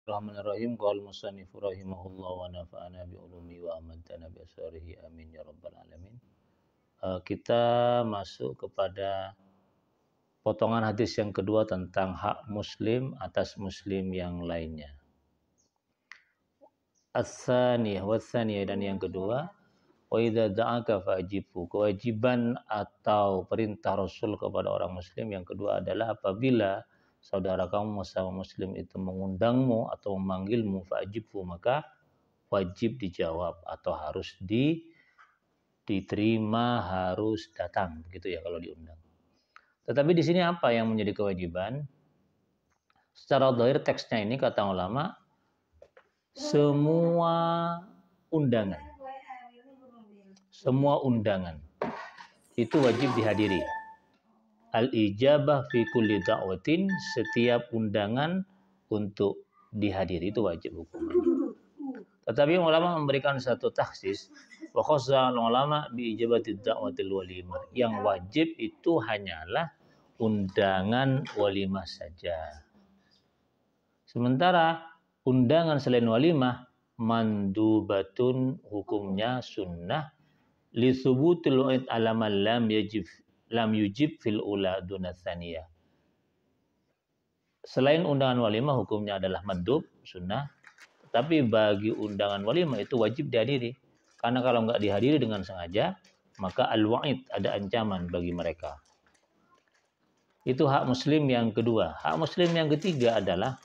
Bismillahirrahmanirrahim. Qala al-musannif rahimahullah wa nafa'ana bi ulumi wa amadana bi asrarihi amin ya rabbal alamin. Kita masuk kepada potongan hadis yang kedua tentang hak muslim atas muslim yang lainnya. As-saniyah dan yang kedua, wa idza da'aka fa'jibhu. Kewajiban atau perintah Rasul kepada orang muslim yang kedua adalah apabila saudara kamu sama muslim itu mengundangmu atau memanggilmu fa'jibhu, maka wajib dijawab atau harus diterima, harus datang, begitu ya kalau diundang. Tetapi di sini apa yang menjadi kewajiban? Secara zahir teksnya ini kata ulama, semua undangan itu wajib dihadiri. Al-ijabah fi kulli da'watin, setiap undangan untuk dihadiri itu wajib hukumnya. Tetapi ulama memberikan satu taksis, wa khassa ulama bi ijabati da'watil walimah. Yang wajib itu hanyalah undangan walimah saja. Sementara undangan selain walimah mandubatun, hukumnya sunnah, li thubutil wa'id alaman lam yujib fil ula dunatsaniyah. Selain undangan walimah hukumnya adalah mandub, sunnah, tapi bagi undangan walimah itu wajib dihadiri. Karena kalau nggak dihadiri dengan sengaja, maka al-wa'id, ada ancaman bagi mereka. Itu hak muslim yang kedua. Hak muslim yang ketiga adalah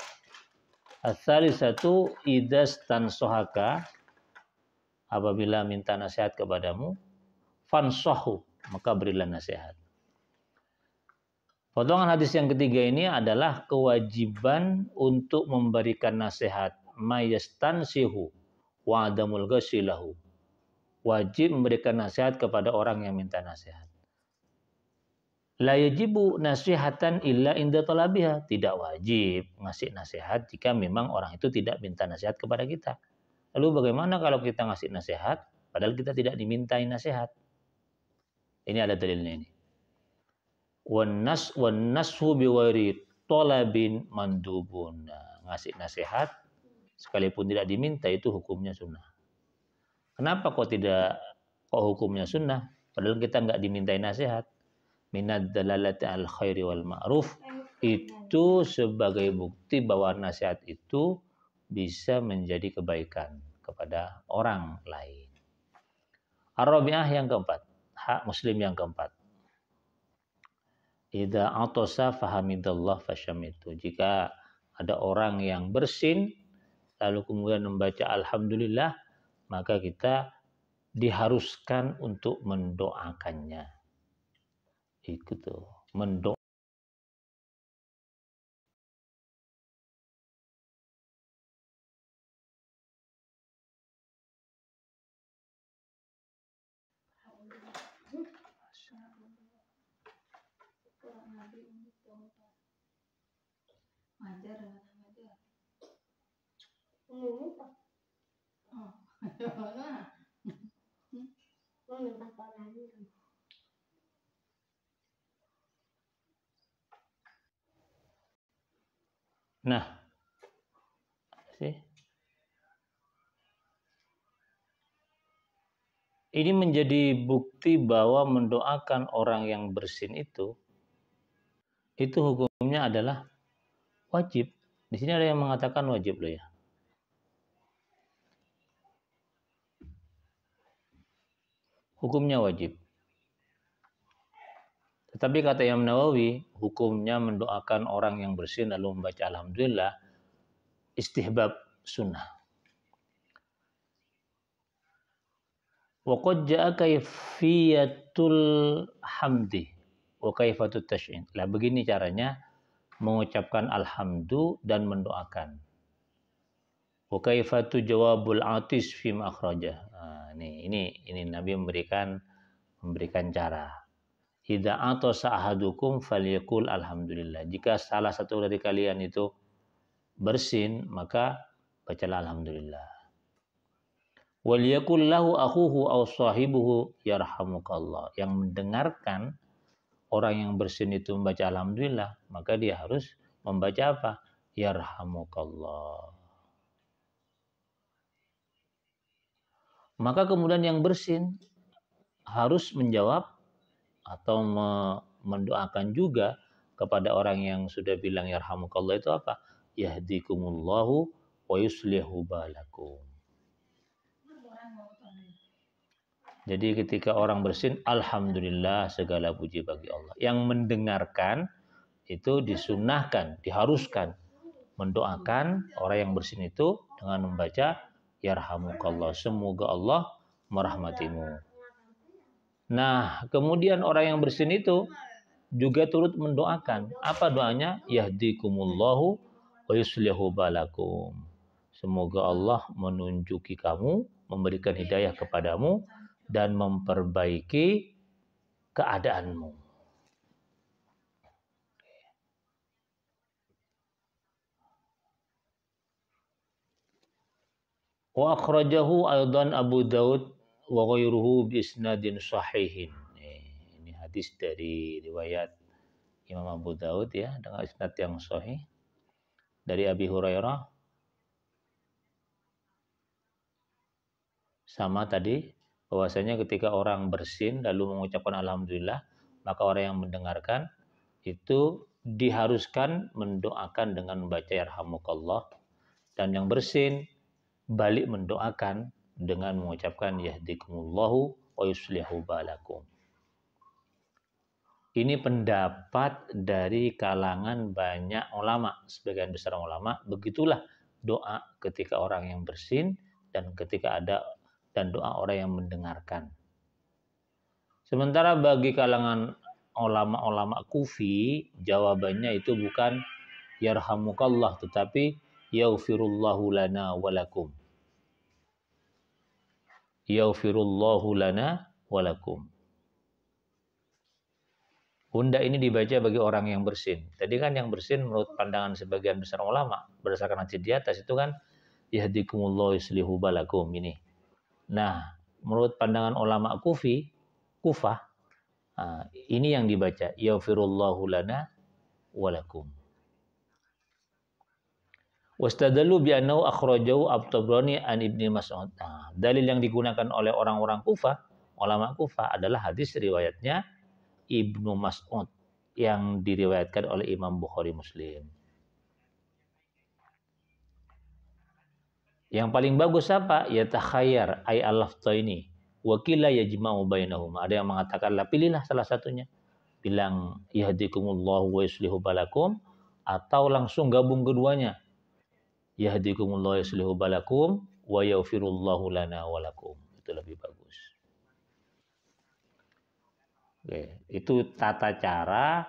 ats-tsalisatu idza stansohaka, apabila minta nasihat kepadamu, fansohu, maka berilah nasihat. Potongan hadis yang ketiga ini adalah kewajiban untuk memberikan nasihat, mayastansihu wa adamul ghasilahu. Wajib memberikan nasihat kepada orang yang minta nasihat. La yajibu nasihatan illa inda talabiha. Tidak wajib ngasih nasihat jika memang orang itu tidak minta nasihat kepada kita. Lalu bagaimana kalau kita ngasih nasihat padahal kita tidak dimintai nasihat? Ini ada dalilnya ini. Wan nashu biwari talabin mandubun. Ngasih nasihat sekalipun tidak diminta itu hukumnya sunnah. Kenapa kok hukumnya sunnah? Padahal kita nggak dimintai nasihat. Minad dalalati al khairi wal ma'ruf, itu sebagai bukti bahwa nasihat itu bisa menjadi kebaikan kepada orang lain. Ar-rabi'ah yang keempat, hak muslim yang keempat. Idza atasa fahamidallah fasyamitu. Jika ada orang yang bersin lalu kemudian membaca alhamdulillah, maka kita diharuskan untuk mendoakannya. Itu tuh, mendoa. Nah, ini menjadi bukti bahwa mendoakan orang yang bersin itu hukumnya adalah wajib. Di sini ada yang mengatakan wajib loh ya. Hukumnya wajib. Tetapi kata Imam Nawawi, hukumnya mendoakan orang yang bersin lalu membaca alhamdulillah istihbab, sunnah. Wa qad jaa kaifiyatul hamdi wa kaifatut tashyin. Lah begini caranya mengucapkan alhamdu dan mendoakan. Wa kaifatu jawabul atis fi makhrajah. Nah, ini Nabi memberikan cara. Idza atasa ahadukum falyaqul alhamdulillah. Jika salah satu dari kalian itu bersin, maka bacalah alhamdulillah. Wal yaqul lahu akhuhu aw sahibuhu yarhamukallah. Yang mendengarkan orang yang bersin itu membaca alhamdulillah, maka dia harus membaca apa? Yarhamukallah. Maka kemudian yang bersin harus menjawab atau mendoakan juga kepada orang yang sudah bilang yarhamukallah itu apa? Yahdikumullahu wa yuslihu balakum. Jadi ketika orang bersin, alhamdulillah segala puji bagi Allah. Yang mendengarkan itu disunahkan, diharuskan mendoakan orang yang bersin itu dengan membaca yarhamukallah, semoga Allah merahmatimu. Nah, kemudian orang yang bersin itu juga turut mendoakan. Apa doanya? Yahdikumullahu wa yuslihu balakum. Semoga Allah menunjuki kamu, memberikan hidayah kepadamu dan memperbaiki keadaanmu. Wa akhrajahu aidan Abu Daud wa ghairuhu bi isnadin sahihin. Ini hadis dari riwayat Imam Abu Daud ya dengan isnad yang sahih dari Abi Hurairah sama tadi bahwasanya ketika orang bersin lalu mengucapkan alhamdulillah maka orang yang mendengarkan itu diharuskan mendoakan dengan membaca yarhamukallah dan yang bersin balik mendoakan dengan mengucapkan yahdikumullahu wa yuslihu balakum. Ini pendapat dari kalangan banyak ulama, sebagian besar ulama, begitulah doa ketika orang yang bersin dan ketika ada dan doa orang yang mendengarkan. Sementara bagi kalangan ulama-ulama Kufi, jawabannya itu bukan yarhamukallah tetapi yaghfirullahu lana walakum. Yaghfirullahu lana walakum. Hunda ini dibaca bagi orang yang bersin. Tadi kan yang bersin menurut pandangan sebagian besar ulama berdasarkan hadis di atas itu kan yahdikumullahu yuslihu balakum ini. Nah, menurut pandangan ulama Kufah, ini yang dibaca yaghfirullahu lana walakum. Wastadallu bi annahu akhrajahu At-Tabrani an Ibnu Mas'ud. Dalil yang digunakan oleh orang-orang Kufah, ulama Kufah adalah hadis riwayatnya Ibnu Mas'ud yang diriwayatkan oleh Imam Bukhari Muslim. Yang paling bagus apa? Ya takhayyar ay al-lafzaini wa qila yajma'u bainahuma. Ada yang mengatakan lah pilihlah salah satunya. Bilang yahdikumullahu wa yuslihu balakum atau langsung gabung keduanya. Yahdikumullahu wa yuslihu balakum wa yaghfirullahu lana wa lakum. Itu lebih bagus. Oke, itu tata cara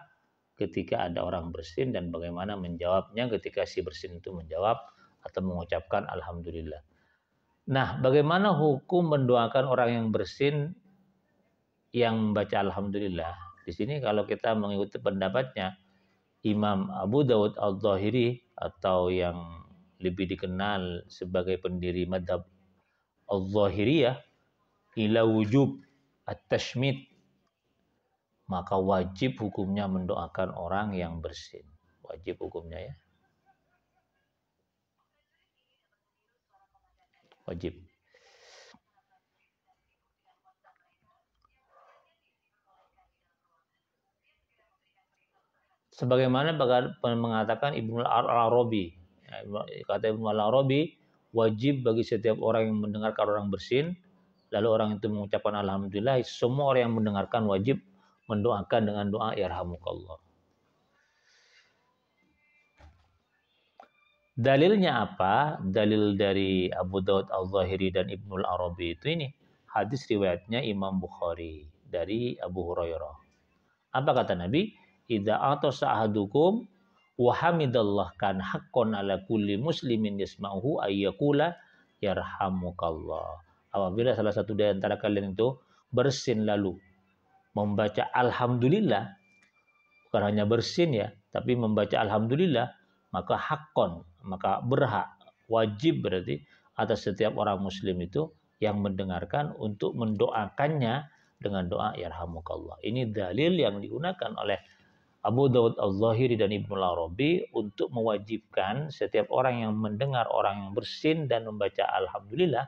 ketika ada orang bersin dan bagaimana menjawabnya ketika si bersin itu menjawab atau mengucapkan alhamdulillah. Nah, bagaimana hukum mendoakan orang yang bersin yang membaca alhamdulillah? Di sini kalau kita mengikuti pendapatnya Imam Abu Dawud Al-Zahiri atau yang lebih dikenal sebagai pendiri madhab Al-Zahiriyah ila wujub at-tashmid, maka wajib hukumnya mendoakan orang yang bersin. Wajib hukumnya ya. Wajib. Sebagaimana mengatakan Ibnu Al-Arabi. Kata Ibnu Al-Arabi, wajib bagi setiap orang yang mendengarkan orang bersin, lalu orang itu mengucapkan alhamdulillah, semua orang yang mendengarkan wajib mendoakan dengan doa yarhamukallah. Dalilnya apa? Dalil dari Abu Daud Al-Zahiri dan Ibnu Al-Arabi itu ini. Hadis riwayatnya Imam Bukhari dari Abu Hurairah. Apa kata Nabi? Idza atasa ahadukum wa hamidallah kan haqqan ala kulli muslimin yasma'uhu ayyakula yarhamukallah. Apabila salah satu dari antara kalian itu bersin lalu membaca alhamdulillah, bukan hanya bersin ya, tapi membaca alhamdulillah, maka haqqan, maka berhak, wajib berarti atas setiap orang muslim itu yang mendengarkan untuk mendoakannya dengan doa yarhamukallah. Ini dalil yang digunakan oleh Abu Dawud Al-Zahiri dan Ibnu Al-Arabi untuk mewajibkan setiap orang yang mendengar orang yang bersin dan membaca alhamdulillah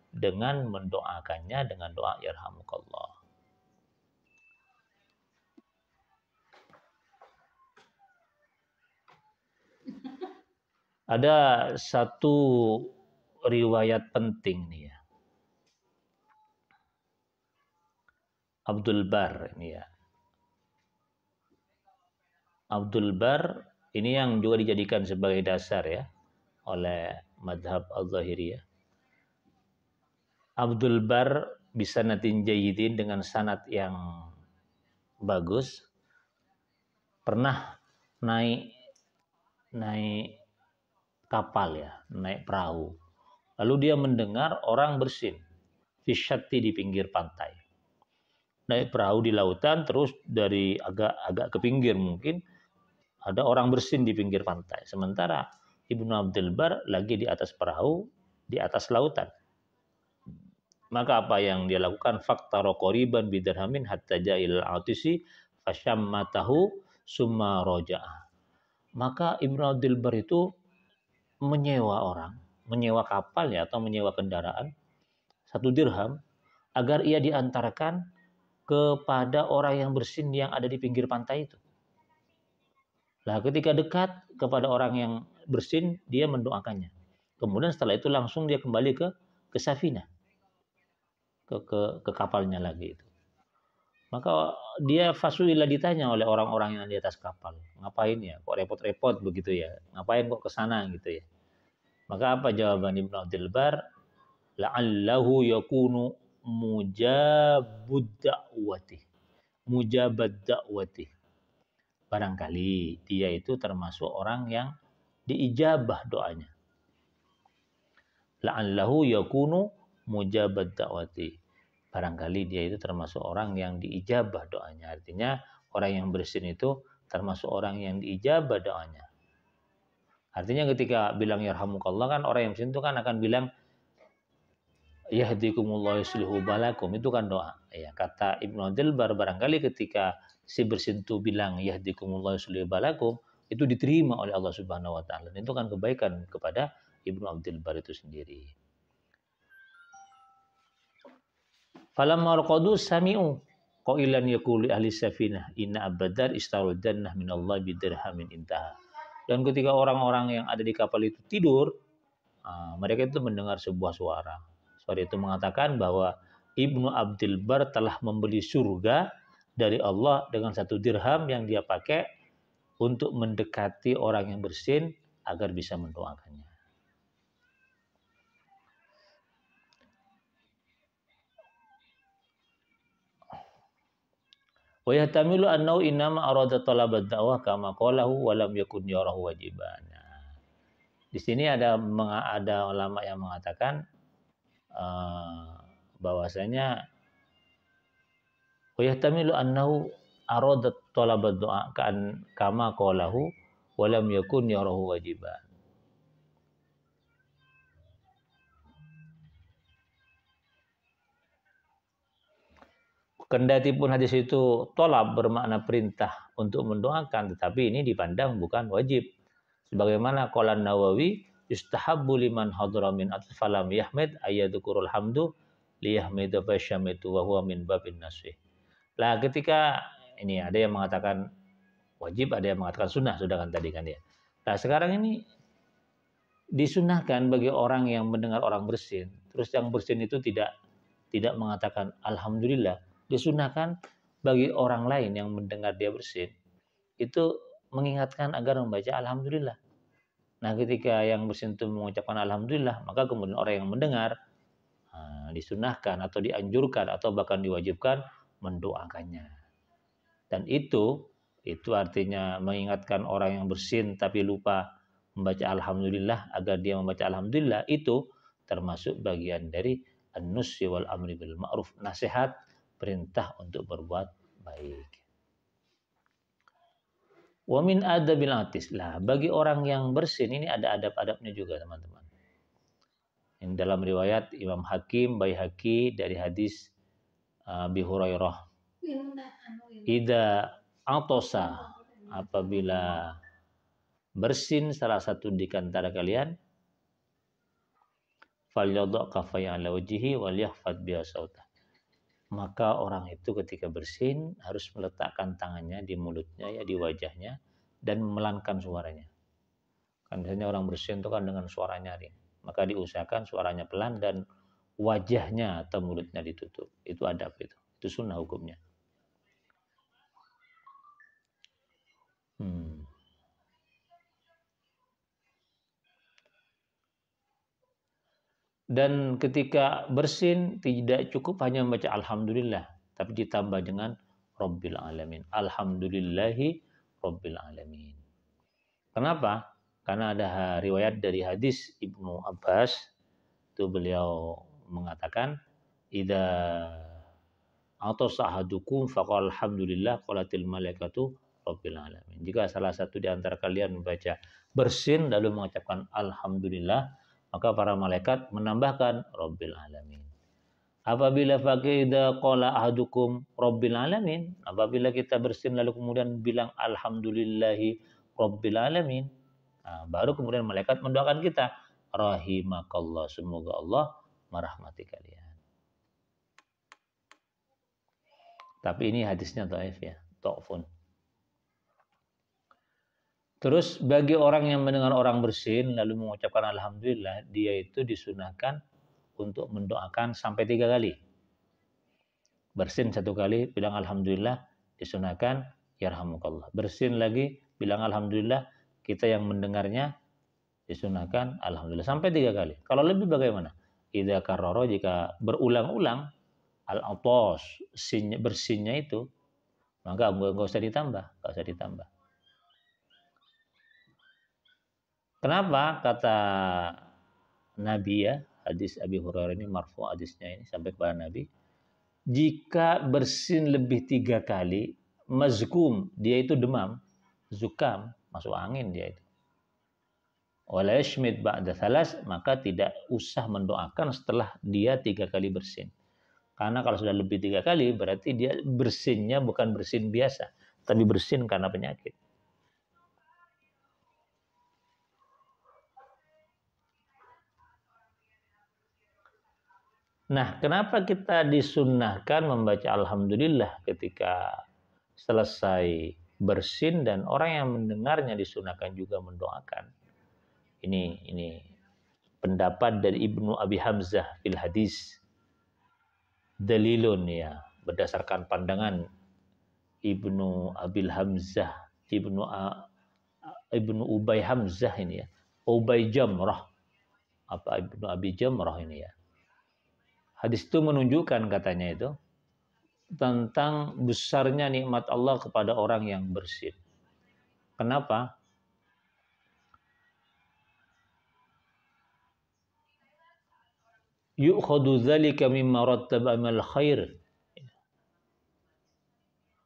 dengan mendoakannya dengan doa yarhamukallah. Ada satu riwayat penting nih ya. Abdul Bar ini ya. Abdul Bar ini yang juga dijadikan sebagai dasar ya oleh madhab al-Zahiriyah. Abdul Bar bisa natin jayidin dengan sanad yang bagus. Pernah naik kapal ya, naik perahu. Lalu dia mendengar orang bersin fisyati di pinggir pantai. Naik perahu di lautan, terus dari agak ke pinggir mungkin ada orang bersin di pinggir pantai. Sementara Ibnu Abdul Bar lagi di atas perahu di atas lautan. Maka apa yang dia lakukan? Faktaro qoriban bidirhamin hatta ja'il atisi fasyammatahu summa roja'ah. Maka Ibnu Abdul Bar itu menyewa orang, menyewa kapal ya atau menyewa kendaraan 1 dirham agar ia diantarkan kepada orang yang bersin yang ada di pinggir pantai itu. Nah, ketika dekat kepada orang yang bersin, dia mendoakannya. Kemudian setelah itu langsung dia kembali ke Safina, ke kapalnya lagi itu. Maka dia fasuila ditanya oleh orang-orang yang di atas kapal, ngapain ya? Kok repot-repot begitu ya? Ngapain kok ke sana gitu ya? Maka apa jawaban Ibnu Abdul Bar? La'allahu yakunu mujabud da'wati. Mujabad da'wati. Barangkali dia itu termasuk orang yang diijabah doanya. La'allahu yakunu mujabad da'wati. Barangkali dia itu termasuk orang yang diijabah doanya. Artinya orang yang bersin itu termasuk orang yang diijabah doanya. Artinya ketika bilang yarhamukallah kan orang yang bersin itu kan akan bilang yahdikumullah yuslihu balakum, itu kan doa. Ya, kata Ibnu Abdul Bar barangkali ketika si bersin itu bilang yahdikumullah yuslihu balakum, itu diterima oleh Allah Subhanahu wa taala. Itu kan kebaikan kepada Ibnu Abdul Bar itu sendiri. Falamma raqadu sami'u qailan yaqulu ahli safinah inna abadar istawal jannah minallahi bidirhamin intaha. Dan ketika orang-orang yang ada di kapal itu tidur, mereka itu mendengar sebuah suara. Suara itu mengatakan bahwa Ibnu Abdul Bar telah membeli surga dari Allah dengan 1 dirham yang dia pakai untuk mendekati orang yang bersin agar bisa mendoakannya. Wa yahtamilu annahu innama arada talabad da'wah kama qalahu wa lam yakun yarahu wajiban. Di sini ada ulama yang mengatakan bahwasanya wa yahtamilu annahu arada talabad du'a kan kama qalahu wa lam yakun yarahu wajiban. Kendati pun hadis itu tolab bermakna perintah untuk mendoakan, tetapi ini dipandang bukan wajib. Sebagaimana qala Nawawi, yustahabbu liman hadra min atfalam yahmid ayyadzukurul hamdu liyahmida fasyamitu wa huwa min babin nasih. Lah ketika ini ada yang mengatakan wajib, ada yang mengatakan sunnah, sudah kan tadi kan ya. Nah sekarang ini disunahkan bagi orang yang mendengar orang bersin, terus yang bersin itu tidak mengatakan alhamdulillah, disunahkan bagi orang lain yang mendengar dia bersin itu mengingatkan agar membaca alhamdulillah. Nah, ketika yang bersin itu mengucapkan alhamdulillah, maka kemudian orang yang mendengar disunahkan atau dianjurkan atau bahkan diwajibkan mendoakannya. Dan itu artinya mengingatkan orang yang bersin tapi lupa membaca alhamdulillah agar dia membaca alhamdulillah, itu termasuk bagian dari an-nusyi wal amri bil ma'ruf, nasihat, perintah untuk berbuat baik. Wa min adabil atis, lah bagi orang yang bersin ini ada adab-adabnya juga teman-teman. Yang dalam riwayat Imam Hakim Baihaqi dari hadis Abi Hurairah, idza atosa, apabila bersin salah satu di antara kalian, falyadha kaffayhi ala wajhihi wal yakhfad biha sautah. Maka orang itu ketika bersin harus meletakkan tangannya di mulutnya, ya di wajahnya, dan memelankan suaranya. Kan biasanya orang bersin itu kan dengan suara nyaring. Maka diusahakan suaranya pelan dan wajahnya atau mulutnya ditutup. Itu adab itu. Itu sunnah hukumnya. Dan ketika bersin tidak cukup hanya membaca alhamdulillah, tapi ditambah dengan Rabbil alamin. Alhamdulillahi Rabbil alamin. Kenapa? Karena ada riwayat dari hadis Ibnu Abbas, itu beliau mengatakan, idza atasa ahadukum faqala alhamdulillah qalatil malaikatu Rabbil alamin. Jika salah satu di antara kalian membaca bersin lalu mengucapkan alhamdulillah, maka para malaikat menambahkan Rabbil alamin. Apabila faqida qala ahadukum Rabbil alamin, apabila kita bersin lalu kemudian bilang alhamdulillahi Rabbil alamin, nah, baru kemudian malaikat mendoakan kita, rahimakallah, semoga Allah merahmati kalian. Tapi ini hadisnya dhaif ya, dhafun. Terus bagi orang yang mendengar orang bersin lalu mengucapkan alhamdulillah, dia itu disunahkan untuk mendoakan sampai 3 kali. Bersin 1 kali, bilang alhamdulillah, disunahkan yarhamukallah. Bersin lagi, bilang alhamdulillah, kita yang mendengarnya disunahkan alhamdulillah sampai 3 kali. Kalau lebih bagaimana? Idza karrara, jika berulang-ulang al-atas, bersinnya itu, maka enggak usah ditambah, enggak usah ditambah. Kenapa? Kata Nabi ya, hadis Abi Hurairah ini marfu hadisnya ini sampai kepada Nabi. Jika bersin lebih 3 kali, mazkum, dia itu demam, zukam, masuk angin dia itu. Wala yashmid ba'da thalas, maka tidak usah mendoakan setelah dia 3 kali bersin. Karena kalau sudah lebih 3 kali, berarti dia bersinnya bukan bersin biasa, tapi bersin karena penyakit. Nah, kenapa kita disunnahkan membaca alhamdulillah ketika selesai bersin dan orang yang mendengarnya disunahkan juga mendoakan. Ini pendapat dari Ibnu Abi Hamzah fil hadis. Dalilun ya, berdasarkan pandangan Ibnu Abil Hamzah, Ibnu Ubay Hamzah ini ya. Ubay Jamrah. Apa Ibnu Abi Jamrah ini ya. Hadis itu menunjukkan katanya itu tentang besarnya nikmat Allah kepada orang yang bersin. Kenapa? Yu'khadu dzalika mimma rattaba amal khair.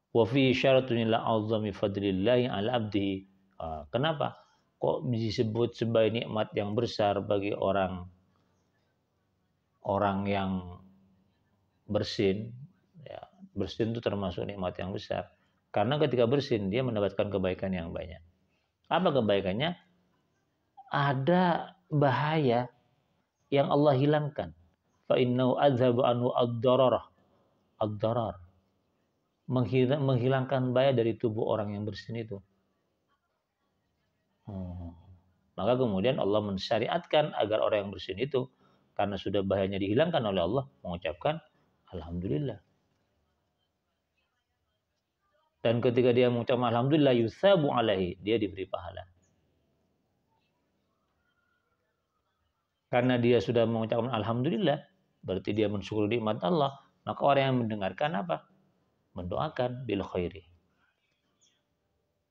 Wa fi syaratun ila azami fadlillahi ala abdihi. Kenapa? Kok disebut sebagai nikmat yang besar bagi orang yang bersin, ya, bersin itu termasuk nikmat yang besar. Karena ketika bersin dia mendapatkan kebaikan yang banyak. Apa kebaikannya? Ada bahaya yang Allah hilangkan. Fa innahu adzhabu anhu ad-darar. Menghilangkan bahaya dari tubuh orang yang bersin itu. Maka kemudian Allah mensyariatkan agar orang yang bersin itu, karena sudah bahayanya dihilangkan oleh Allah, mengucapkan alhamdulillah. Dan ketika dia mengucapkan alhamdulillah, yusabu alaihi, dia diberi pahala. Karena dia sudah mengucapkan alhamdulillah, berarti dia mensyukuri nikmat Allah, maka orang yang mendengarkan apa? Mendoakan bil khairi.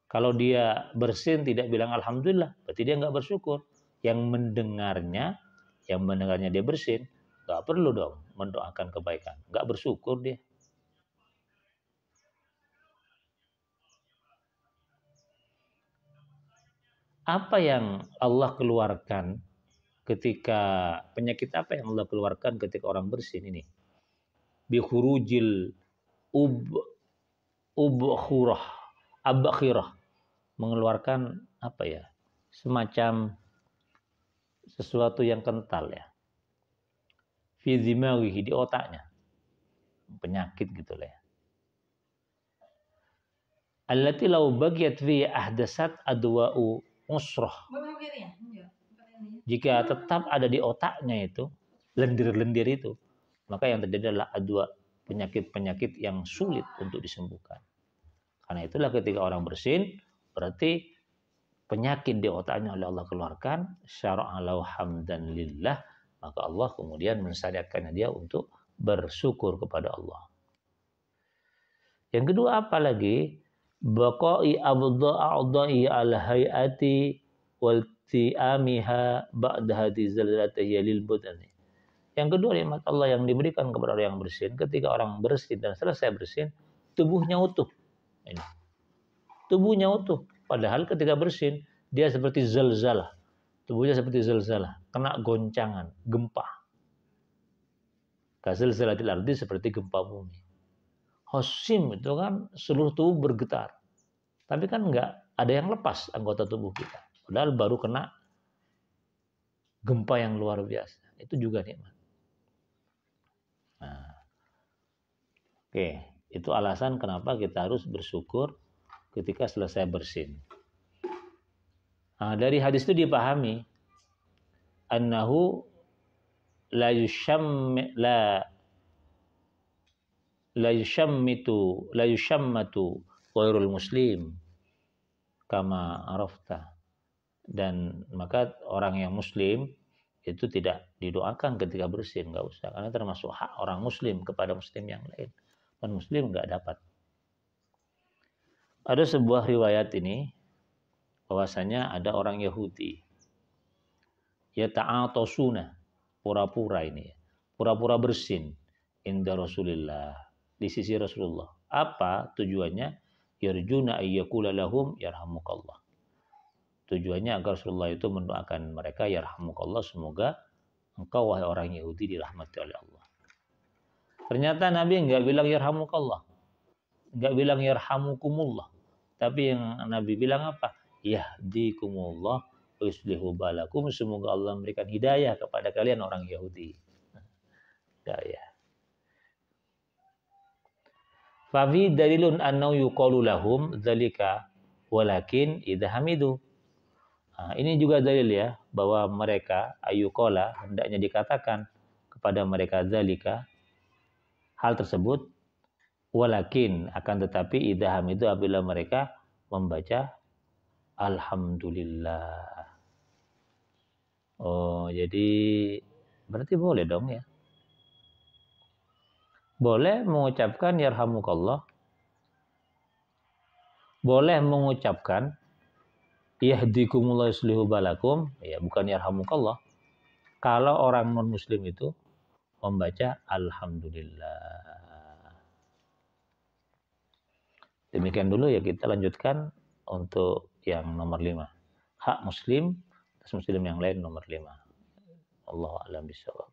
Kalau dia bersin tidak bilang alhamdulillah, berarti dia nggak bersyukur. Yang mendengarnya dia bersin, nggak perlu dong mendoakan kebaikan, nggak bersyukur dia. Apa yang Allah keluarkan ketika penyakit apa yang Allah keluarkan ketika orang bersin ini? Bikhurujil abakhirah, mengeluarkan apa ya? Semacam sesuatu yang kental ya. fi dhimaghihi, di otaknya. Penyakit gitu lah ya. Allati law bagiyat fi ahdasat adwa'u usrah. Jika tetap ada di otaknya itu, lendir-lendir itu, maka yang terjadi adalah adwa, penyakit-penyakit yang sulit untuk disembuhkan. Karena itulah ketika orang bersin, berarti penyakit di otaknya oleh Allah keluarkan, syara'a lahu hamdan lillah, maka Allah kemudian mensyariatkannya dia untuk bersyukur kepada Allah. Yang kedua apa lagi? Baqa'i a'dha'i al-hay'ati wal ti'amiha ba'da hadi zalzalatihi lil badani. Yang kedua nikmat Allah yang diberikan kepada orang yang bersin, ketika orang bersin dan selesai bersin, tubuhnya utuh. Ini. Tubuhnya utuh. Padahal ketika bersin, dia seperti zalzalah. Tubuhnya seperti zalzalah, kena goncangan, gempa. Kazalzalatil ardi, seperti gempa bumi. Hosim itu kan seluruh tubuh bergetar. Tapi kan enggak ada yang lepas anggota tubuh kita. Padahal baru kena gempa yang luar biasa. Itu juga nikmat. Nah, oke, itu alasan kenapa kita harus bersyukur ketika selesai bersin. Nah, dari hadis itu dipahami annahu la yushammatu ghairul muslim kama arafta. Dan maka orang yang muslim itu tidak didoakan ketika bersin, nggak usah, karena termasuk hak orang muslim kepada muslim yang lain. Dan muslim nggak dapat. Ada sebuah riwayat ini bahwasanya ada orang Yahudi, ya ta'atosuna, pura-pura ini, pura-pura bersin inda Rasulillah, di sisi Rasulullah. Apa tujuannya? Yarjuna ayyakula lahum yarhamukallah. Tujuannya agar Rasulullah itu mendoakan mereka, yarhamukallah, semoga engkau wahai orang Yahudi dirahmati oleh Allah. Ternyata Nabi enggak bilang yarhamukallah, enggak bilang yarhamukumullah, tapi yang Nabi bilang apa? Yahdikumullah wa yuslihu balakum, semoga Allah memberikan hidayah kepada kalian orang Yahudi. Hidayah. Fa fi dalilun annahu yuqalu lahum dzalika walakin idza hamidu. Nah, ini juga dalil ya bahwa mereka ayyuqala, hendaknya dikatakan kepada mereka dzalika, hal tersebut, walakin, akan tetapi idham itu apabila mereka membaca alhamdulillah. Oh, jadi berarti boleh dong ya. Boleh mengucapkan yarhamukallah. Boleh mengucapkan yahdikumullah yuslihu balakum, ya bukan yarhamukallah. Kalau orang non muslim itu membaca alhamdulillah. Demikian dulu ya, kita lanjutkan untuk yang nomor 5. Hak muslim atas muslim yang lain nomor 5. Allahu a'lam bishawab.